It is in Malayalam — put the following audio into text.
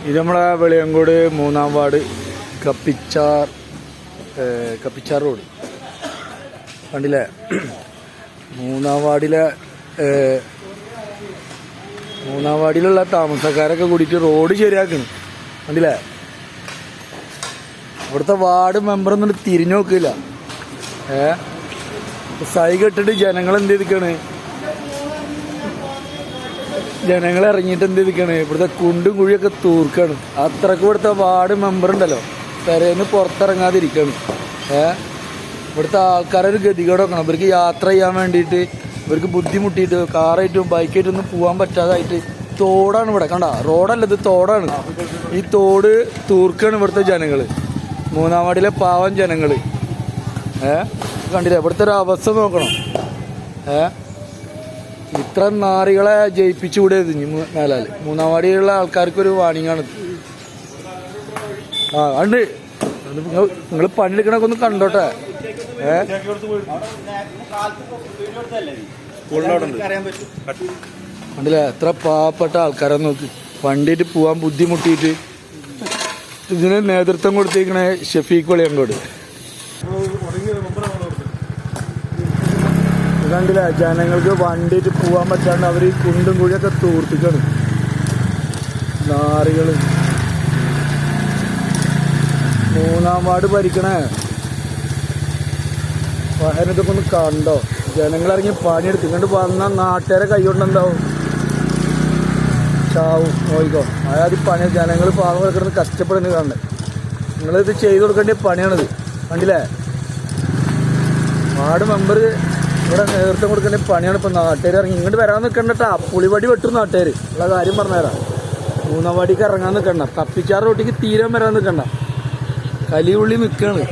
ഇത് നമ്മളെ വെളിയങ്കോട് 3-ാം വാർഡ് കപ്പിച്ചാർ റോഡ് കണ്ടില്ലേ. 3-ാം വാർഡിലുള്ള താമസക്കാരൊക്കെ കൂടിയിട്ട് റോഡ് ശരിയാക്കണം. കണ്ടില്ലേ, ഇവിടുത്തെ വാർഡ് മെമ്പറൊന്നും തിരിഞ്ഞു നോക്കില്ല. സൈ കെട്ടിട്ട് ജനങ്ങൾ എന്ത് ചെയ്തിക്കാണ്, ജനങ്ങൾ ഇറങ്ങിയിട്ട് എന്ത് ചെയ്തിക്കാണ്, ഇവിടുത്തെ കുണ്ടും കുഴിയൊക്കെ തൂർക്കാണ്. അത്രക്ക് ഇവിടുത്തെ വാർഡ് മെമ്പർ ഉണ്ടല്ലോ പെരേന്ന് പുറത്തിറങ്ങാതിരിക്കാണ്. ഇവിടുത്തെ ആൾക്കാരൊരു ഗതികേട് വെക്കണം. ഇവർക്ക് യാത്ര ചെയ്യാൻ വേണ്ടിയിട്ട് ഇവർക്ക് ബുദ്ധിമുട്ടിയിട്ട് കാറായിട്ടും ബൈക്കായിട്ടൊന്നും പോകാൻ പറ്റാതായിട്ട് തോടാണ് ഇവിടെ. കണ്ട, റോഡല്ല, ഇത് തോടാണ്. ഈ തോട് തൂർക്കാണ് ഇവിടുത്തെ ജനങ്ങൾ, 3-ാം വാർഡിലെ പാവം ജനങ്ങൾ. കണ്ടില്ലേ ഇവിടുത്തെ ഒരു അവസ്ഥ നോക്കണം. ഇത്ര നാറികളെ ജയിപ്പിച്ചുകൂടെ മേലാൽ. 3-ാം വാർഡിലുള്ള ആൾക്കാർക്കൊരു വാണിങ്ങാണ്. ഉണ്ട്, നിങ്ങൾ പണിയെടുക്കണൊക്കെ ഒന്ന് കണ്ടോട്ടെ. കണ്ടില്ലേ എത്ര പാവപ്പെട്ട ആൾക്കാരെ നോക്ക്, വണ്ടിയിട്ട് പോവാൻ ബുദ്ധിമുട്ടിയിട്ട്. ഇതിന് നേതൃത്വം കൊടുത്തിരിക്കണ ഷഫീഖ് വെളിയങ്കോട്. കണ്ടില്ല, ജനങ്ങൾക്ക് വണ്ടിയിട്ട് പോവാൻ പറ്റാണ്ട് അവർ ഈ കുണ്ടും കുഴിയൊക്കെ തൂർത്തിക്കാണ് നാറികള്. 3-ാം വാർഡ് ഭരിക്കണേ വാഹനത്തൊക്കെ ഒന്ന് കണ്ടോ. ജനങ്ങളിറങ്ങി പണിയെടുത്ത് കണ്ട് വന്നാൽ നാട്ടുകാരെ കൈകൊണ്ടെന്താവും, ചാവും. നോയിക്കോ അതായത് പണി. ജനങ്ങൾ പാവം കിടന്ന് കഷ്ടപ്പെടുന്നത് കാണണ്ടേ. നിങ്ങളിത് ചെയ്തു കൊടുക്കേണ്ട പണിയാണിത്. കണ്ടില്ലേ, വാർഡ് മെമ്പർ ഇവിടെ നേതൃത്വം കൊടുക്കേണ്ട പണിയാണ്. ഇപ്പം നാട്ടുകാർ ഇറങ്ങി ഇങ്ങോട്ട് വരാൻ നിൽക്കണ്ടട്ടാ, പുളിവടി വെട്ടും നാട്ടുകാർ. ഉള്ള കാര്യം പറഞ്ഞുതരാം. 3-ാം വാർഡിക്ക് ഇറങ്ങാൻ നിൽക്കണ്ട, കപ്പിച്ചാർ റോട്ടിക്ക് തീരാൻ വരാൻ നിൽക്കണ്ട, കലിയുള്ളി നിൽക്കുകയാണ്.